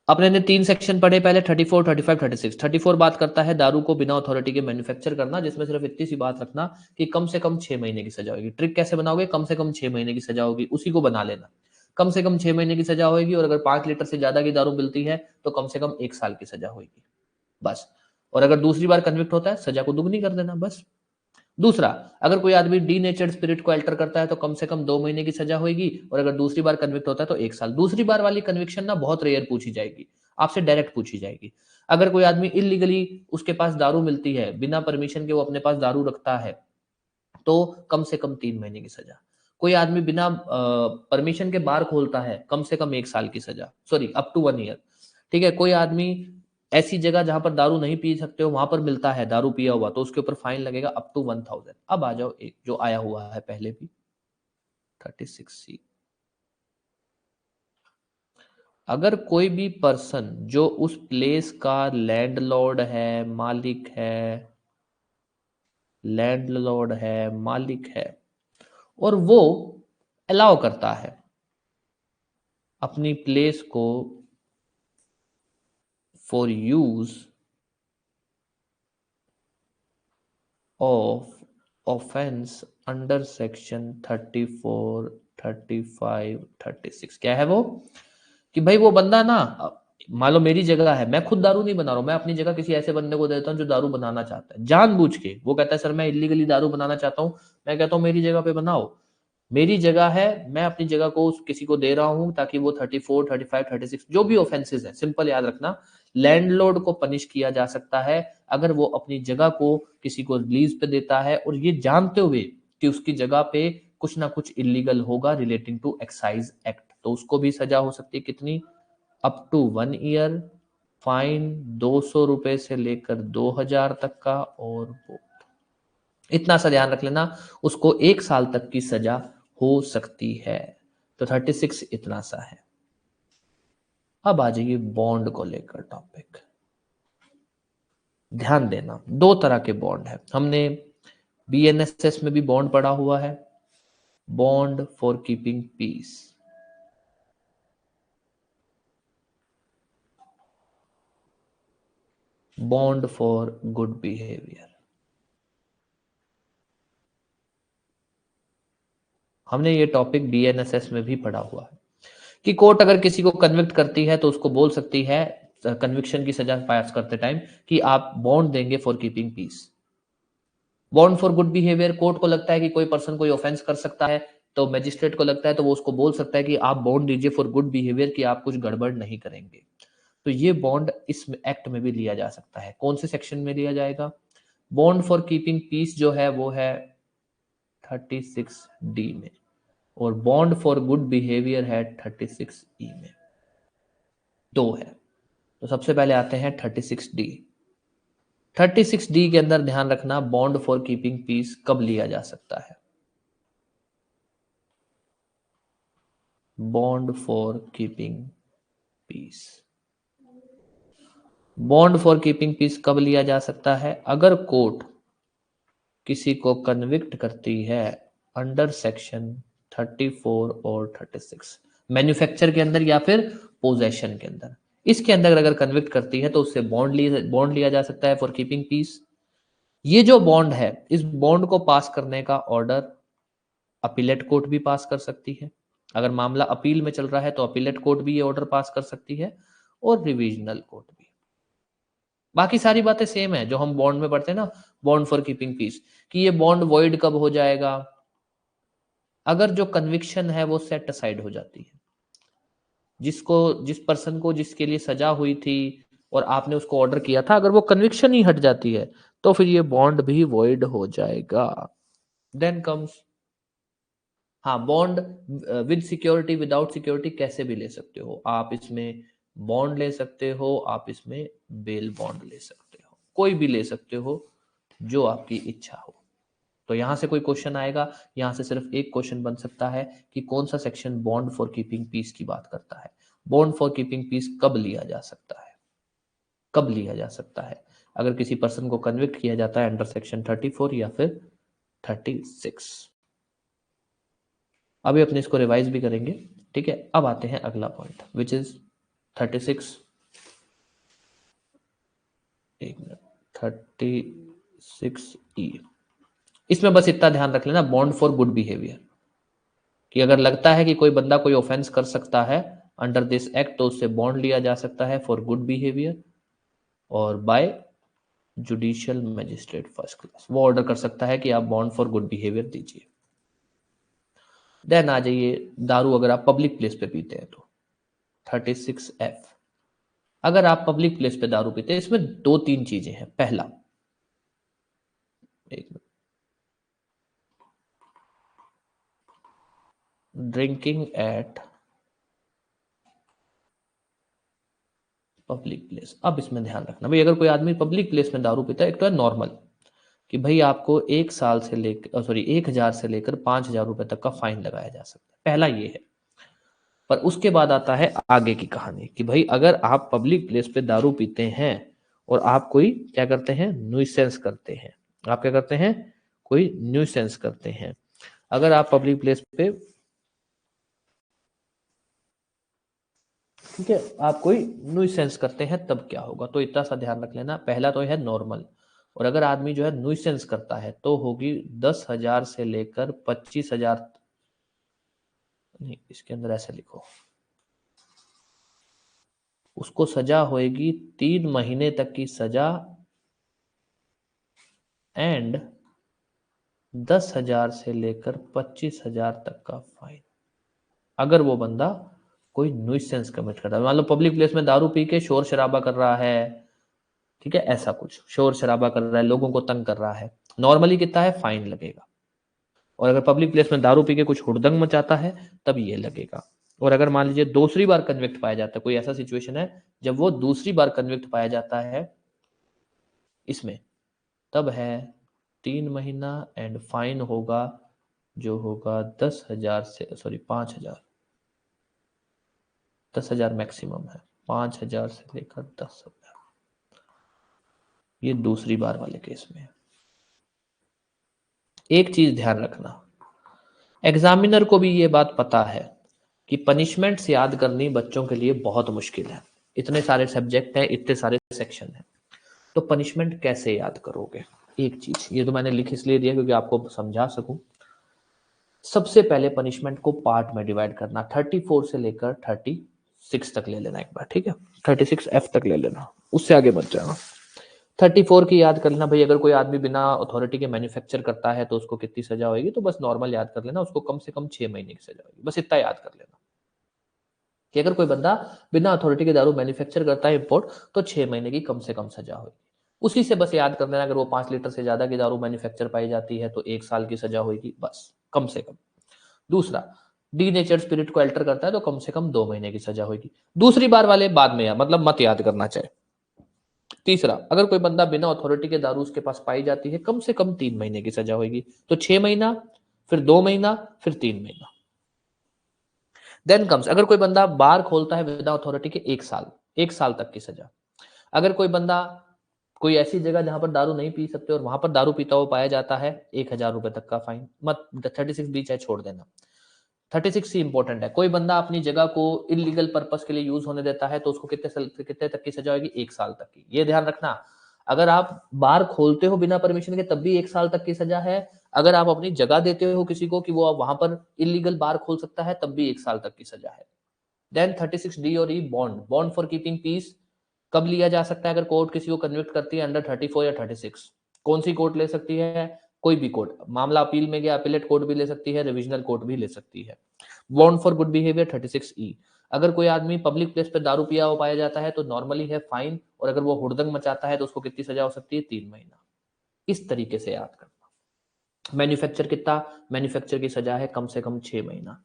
अपने ने 3 सेक्शन पढ़े पहले, 34, 35, 36। 34 बात करता है दारू को बिना अथॉरिटी के मैन्युफैक्चर करना, जिसमें सिर्फ इतनी सी बात रखना कि कम से कम 6 महीने की सजा होगी। ट्रिक कैसे बनाओगे? कम से कम 6 महीने की सजा होगी, उसी को बना लेना। कम से कम 6 महीने की सजा होगी, और अगर 5 लीटर से ज्यादा की दारू मिलती है तो कम से कम 1 साल की सजा होगी, बस। और अगर दूसरी बार कन्विक्ट होता है, सजा को दुगनी कर देना, बस। दूसरा, अगर कोई आदमी डीनेचर्ड स्पिरिट को अल्टर करता है तो कम से कम 2 महीने की सजा होगी, और अगर दूसरी बार कन्विक्ट होता है तो 1 साल। दूसरी बार वाली कन्विक्शन ना बहुत रेयर पूछी जाएगी, आपसे डायरेक्ट पूछी जाएगी। अगर कोई आदमी इलीगली उसके पास दारू मिलती है, बिना परमिशन के वो अपने पास दारू रखता है, तो कम से कम 3 महीने की सजा। कोई आदमी बिना परमिशन के बार खोलता है, कम से कम 1 साल की सजा, सॉरी अप टू 1 ईयर। ठीक है, कोई आदमी ऐसी जगह जहां पर दारू नहीं पी सकते हो वहां पर मिलता है दारू पिया हुआ, तो उसके ऊपर फाइन लगेगा अप टू 1000। अब आ जाओ एक जो आया हुआ है पहले भी, 36C। अगर कोई भी पर्सन जो उस प्लेस का लैंडलॉर्ड है, मालिक है, लैंडलॉर्ड है, मालिक है, और वो अलाउ करता है अपनी प्लेस को for use of offence under section 34, 35, 36। क्या है वो? कि भाई वो बंदा ना, मान लो मेरी जगह है, मैं खुद दारू नहीं बना रहा हूं, मैं अपनी जगह किसी ऐसे बंदे को देता हूं जो दारू बनाना चाहता है जानबूझ के। वो कहता है सर मैं इलीगली दारू बनाना चाहता हूं, मैं कहता हूं मेरी जगह पे बनाओ, मेरी जगह है, मैं अपनी जगह को किसी को दे रहा हूं ताकि वो 34, 35, 36 जो भी ऑफेंसेस है, सिंपल याद रखना, लैंडलॉर्ड को पनिश किया जा सकता है अगर वो अपनी जगह को किसी को लीज पे देता है, और ये जानते हुए कि उसकी जगह पे कुछ ना कुछ इलीगल होगा रिलेटिंग टू एक्साइज एक्ट, तो उसको भी सजा हो सकती है कितनी? अप टू 1 ईयर, फाइन 200 रुपए से लेकर 2000 तक का, और वो इतना सा ध्यान रख लेना, उसको 1 साल तक की सजा हो सकती है। तो 36 इतना सा है। अब आ जाइए बॉन्ड को लेकर टॉपिक। ध्यान देना, 2 तरह के बॉन्ड है, हमने बीएनएसएस में भी बॉन्ड पढ़ा हुआ है, bond for keeping peace, bond for good behaviour. हमने ये टॉपिक बीएनएसएस में भी पढ़ा हुआ है कि कोर्ट अगर किसी को कन्विक्ट करती है तो उसको बोल सकती है कन्विक्शन की सजा पास करते टाइम कि आप बॉन्ड देंगे for keeping peace. Bond for good behaviour, court को लगता है कि कोई पर्सन कोई ऑफेंस कर सकता है, तो मैजिस्ट्रेट को लगता है तो वो उसको बोल सकता है कि आप बॉन्ड दीजिए फॉर गुड बिहेवियर, कि आप कुछ गड़बड़ नहीं करेंगे। तो ये बॉन्ड इस एक्ट में भी लिया जा सकता है। कौन से सेक्शन में लिया जाएगा? बॉन्ड फॉर कीपिंग पीस जो है वो है 36D में, और बॉन्ड फॉर गुड बिहेवियर है 36E में। 2 है। तो सबसे पहले आते हैं 36D। 36D के अंदर ध्यान रखना, बॉन्ड फॉर कीपिंग पीस कब लिया जा सकता है? Bond for keeping peace, bond for keeping peace कब लिया जा सकता है? अगर कोर्ट किसी को कन्विक्ट करती है अंडर सेक्शन 34 और 36, मैन्युफैक्चर के अंदर या फिर पोजेशन के अंदर, इसके अंदर अगर कन्विक्ट करती है तो उससे बॉन्ड लिया जा सकता है फॉर कीपिंग पीस। ये जो बॉन्ड है, इस बॉन्ड को पास करने का ऑर्डर अपीलेट कोर्ट भी पास कर सकती है। अगर मामला अपील में चल रहा है तो अपीलेट कोर्ट भी ये ऑर्डर पास कर सकती है, और रिविजनल कोर्ट भी। बाकी सारी बातें सेम है जो हम बॉन्ड में पढ़ते हैं ना, बॉन्ड फॉर कीपिंग पीस, कि ये बॉन्ड वॉइड कब हो जाएगा? अगर जो कन्विक्शन है वो सेट असाइड हो जाती है, जिसको जिस पर्सन को जिसके लिए सजा हुई थी और आपने उसको ऑर्डर किया था, अगर वो कन्विक्शन ही हट जाती है तो फिर ये बॉन्ड भी वॉइड हो जाएगा। देन कम्स, हाँ, bond with security, without security कैसे भी ले सकते हो आप। इसमें बॉन्ड ले सकते हो, आप इसमें बेल बॉन्ड ले सकते हो, कोई भी ले सकते हो जो आपकी इच्छा हो। तो यहां से कोई क्वेश्चन आएगा, यहां से सिर्फ एक क्वेश्चन बन सकता है कि कौन सा section bond for keeping peace की बात करता है। बॉन्ड फॉर कीपिंग पीस कब लिया जा सकता है? कब लिया जा सकता है? अगर किसी पर्सन को कन्विक्ट किया जाता है अंडर सेक्शन 34 या फिर 36। अभी अपने इसको रिवाइज भी करेंगे, ठीक है। अब आते हैं अगला पॉइंट विच इज 36, 36E। इसमें बस इतना ध्यान रख लेना, बॉन्ड फॉर गुड बिहेवियर, कि अगर लगता है कि कोई बंदा कोई ऑफेंस कर सकता है अंडर दिस एक्ट तो उससे बॉन्ड लिया जा सकता है फॉर गुड बिहेवियर, और by judicial magistrate first class, वो ऑर्डर कर सकता है कि आप बॉन्ड फॉर गुड बिहेवियर दीजिए। देन आ जाइए दारू अगर आप पब्लिक प्लेस पे पीते हैं तो 36F, अगर आप पब्लिक प्लेस पे दारू पीते हैं, इसमें 2-3 चीजें हैं। पहला, एक minute, drinking eight public place. अब इसमें ध्यान रखना भाई, अगर कोई आदमी पब्लिक प्लेस में दारू पीता है, एक तो है नॉर्मल कि भाई आपको 1 साल से लेकर 1,000 से लेकर 5,000 रुपए तक का फाइन लगाया जा सकता है, पहला ये है। पर उसके बाद आता है आगे की कहानी कि भाई अगर आप पब्लिक प्लेस पे दारू पीते हैं और आप कोई क्या करते हैं, न्यूसेंस करते हैं, आप क्या करते हैं, कोई न्यूसेंस करते हैं। अगर आप पब्लिक प्लेस पे, ठीक है, आप कोई न्यूसेंस करते हैं तब क्या होगा, तो इतना सा ध्यान रख लेना। पहला तो है नॉर्मल, और अगर आदमी जो है न्यूसेंस करता है तो होगी 10,000 से लेकर 25,000, नहीं इसके अंदर ऐसे लिखो, उसको सजा होएगी 3 महीने तक की सजा एंड 10,000 से लेकर 25,000 तक का फाइन, अगर वो बंदा कोई न्यूसेंस कमिट कर रहा है। मान लो पब्लिक प्लेस में दारू पी के शोर शराबा कर रहा है, ठीक है, ऐसा कुछ शोर शराबा कर रहा है, लोगों को तंग कर रहा है, नॉर्मली कितना है, फाइन लगेगा। और अगर पब्लिक प्लेस में दारू पी के कुछ हुड़दंग मचाता है तब ये लगेगा। और अगर मान लीजिए दूसरी बार कन्विक्ट पाया जाता है, कोई ऐसा सिचुएशन है जब वो दूसरी बार कन्विक्ट पाया जाता है इसमें, तब है 3 महीना एंड फाइन होगा जो होगा 10,000 से 5,000, 10,000 मैक्सिमम है, 5,000 से लेकर 10,000। ये दूसरी बार वाले केस में। एक चीज ध्यान रखना, एग्जामिनर को भी ये बात पता है कि पनिशमेंट्स याद करनी बच्चों के लिए बहुत मुश्किल है, इतने सारे सब्जेक्ट हैं, इतने सारे सेक्शन हैं, तो पनिशमेंट कैसे याद करोगे। एक चीज, ये तो मैंने लिख इसलिए दिया क्योंकि आपको समझा सकूं। सबसे पहले पनिशमेंट को पार्ट में डिवाइड करना, 34 से लेकर 36 तक ले लेना एक बार, ठीक है, 36F तक ले लेना, उससे आगे मत जाना। 34 की याद कर लेना भाई, अगर कोई आदमी बिना अथॉरिटी के मैन्युफैक्चर करता है तो उसको कितनी सजा होगी, तो बस नॉर्मल याद कर लेना, उसको कम से कम 6 महीने की सजा होगी, बस इतना याद कर लेना कि अगर कोई बंदा बिना अथॉरिटी के दारू मैन्युफैक्चर करता है इंपोर्ट, तो 6 महीने की कम से कम सजा होगी। उसी से बस याद कर लेना, अगर वो 5 लीटर से ज्यादा की दारू मैन्युफैक्चर पाई जाती है तो 1 साल की सजा होगी, बस कम से कम। दूसरा, डी नेचर स्पिरिट को अल्टर करता है तो कम से कम 2 महीने की सजा होगी। दूसरी बार वाले बाद में मतलब मत याद करना चाहे। तीसरा, अगर कोई बंदा बिना अथॉरिटी के दारू उसके पास पाई जाती है, कम से कम 3 महीने की सजा होगी, तो 6 महीना, फिर 2 महीना, फिर 3 महीना। देन कम्स, अगर कोई बंदा बार खोलता है विदाउट अथॉरिटी के 1 साल तक की सजा। अगर कोई बंदा कोई ऐसी जगह जहां पर दारू नहीं पी सकते और वहां पर दारू पीता हुआ पाया जाता है, 1,000 रुपए तक का फाइन। मत 36 बीच है, छोड़ देना। 36 ही इंपॉर्टेंट है, कोई बंदा अपनी जगह को इलीगल पर्पस के लिए यूज होने देता है तो उसको कितने तक की सजा होगी, 1 साल तक की। ये ध्यान रखना, अगर आप बार खोलते हो बिना परमिशन के तब भी 1 साल तक की सजा है, अगर आप अपनी जगह देते हो किसी को कि वो वहां पर इलीगल बार खोल सकता है तब भी 1 साल तक की सजा है। देन 36D और E, bond, bond for keeping peace कब लिया जा सकता है, अगर कोर्ट किसी को कन्विक्ट करती है अंडर 34 या 36। कौन सी कोर्ट ले सकती है, कोई भी कोर्ट, मामला अपील में गया अपीलेट कोर्ट भी ले सकती है, रिविजनल कोर्ट भी ले सकती है। Bond for good behaviour 36E, अगर कोई आदमी पब्लिक प्लेस पे दारू पिया हुआ पाया जाता है तो नॉर्मली है फाइन, और अगर वो हुड़दंग मचाता है तो उसको कितनी सजा हो सकती है, 3 महीना। इस तरीके से याद करना। मैन्युफैक्चर कितना, मैन्युफैक्चर की सजा है कम से कम 6 महीना,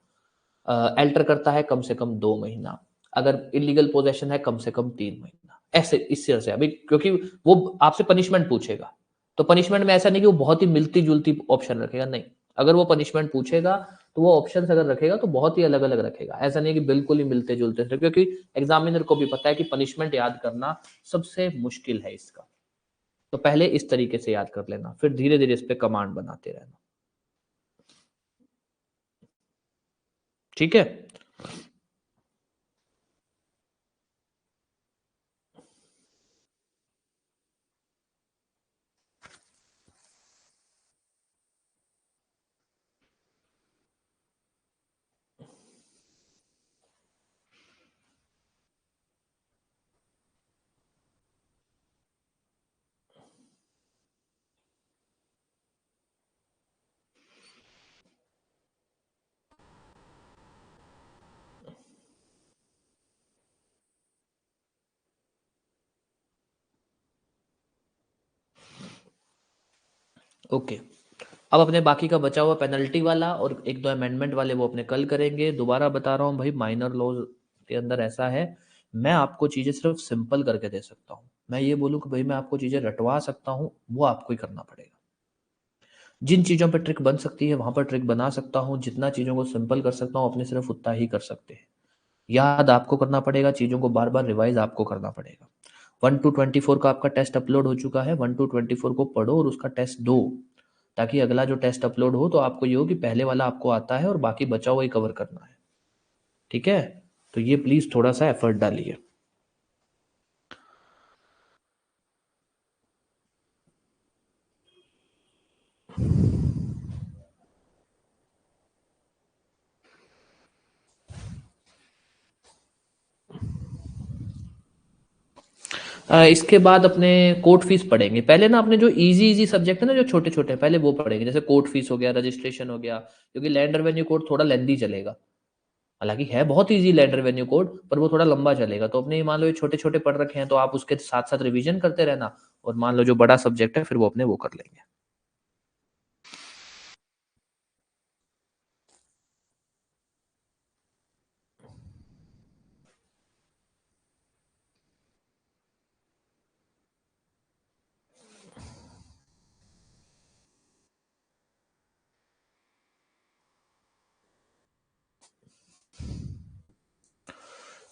एल्टर करता है कम से कम 2 महीना, अगर इलीगल पोजेशन है कम से कम 3 महीना। ऐसे इस तरह से, अभी क्योंकि वो आपसे पनिशमेंट पूछेगा, तो पनिशमेंट में ऐसा नहीं कि वो बहुत ही मिलती जुलती ऑप्शन रखेगा, नहीं, अगर वो पनिशमेंट पूछेगा तो वो ऑप्शन अगर रखेगा तो बहुत ही अलग अलग रखेगा, ऐसा नहीं कि बिल्कुल ही मिलते जुलते थे, क्योंकि एग्जामिनर को भी पता है कि पनिशमेंट याद करना सबसे मुश्किल है इसका। तो पहले इस तरीके से याद कर लेना, फिर धीरे धीरे इस पे कमांड बनाते रहना। ठीक है। ओके, अब अपने बाकी का बचा हुआ पेनल्टी वाला और एक दो अमेंडमेंट वाले वो अपने कल करेंगे। दोबारा बता रहा हूँ भाई, माइनर लॉज के अंदर ऐसा है, मैं आपको चीज़ें सिर्फ सिंपल करके दे सकता हूँ। मैं ये बोलूँ कि भाई मैं आपको चीज़ें रटवा सकता हूँ, वो आपको ही करना पड़ेगा। जिन चीज़ों पे ट्रिक बन सकती है वहाँ पर ट्रिक बना सकता हूँ, जितना चीज़ों को सिंपल कर सकता हूँ अपने सिर्फ उतना ही कर सकते हैं। याद आपको करना पड़ेगा, चीज़ों को बार बार रिवाइज आपको करना पड़ेगा। 1 to 24 का आपका टेस्ट अपलोड हो चुका है, 1 to 24 को पढ़ो और उसका टेस्ट दो, ताकि अगला जो टेस्ट अपलोड हो तो आपको ये हो कि पहले वाला आपको आता है और बाकी बचा हुआ ही कवर करना है। ठीक है, तो ये प्लीज़ थोड़ा सा एफर्ट डालिए। इसके बाद अपने कोर्ट फीस पढ़ेंगे। पहले ना अपने जो इजी इजी सब्जेक्ट है ना, जो छोटे छोटे, पहले वो पढ़ेंगे, जैसे कोर्ट फीस हो गया, रजिस्ट्रेशन हो गया, क्योंकि लैंड रेवेन्यू कोड थोड़ा लेंदी चलेगा। हालांकि है बहुत इजी लैंड रेवेन्यू कोड, पर वो थोड़ा लंबा चलेगा। तो अपने मान लो ये छोटे छोटे पढ़ रखे हैं तो आप उसके साथ साथ रिवीजन करते रहना, और मान लो जो बड़ा सब्जेक्ट है फिर वो अपने वो कर लेंगे।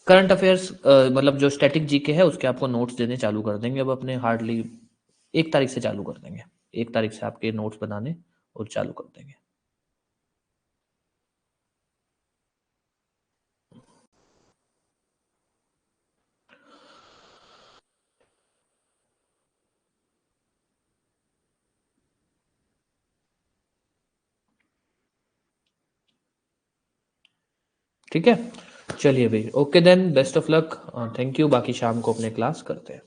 करंट अफेयर्स मतलब जो स्टैटिक जीके है उसके आपको नोट्स देने चालू कर देंगे अब अपने, हार्डली 1 तारीख से चालू कर देंगे। 1 तारीख से आपके नोट्स बनाने और चालू कर देंगे। ठीक है, चलिए भाई, okay then, best of luck, thank you. बाकी शाम को अपने क्लास करते हैं।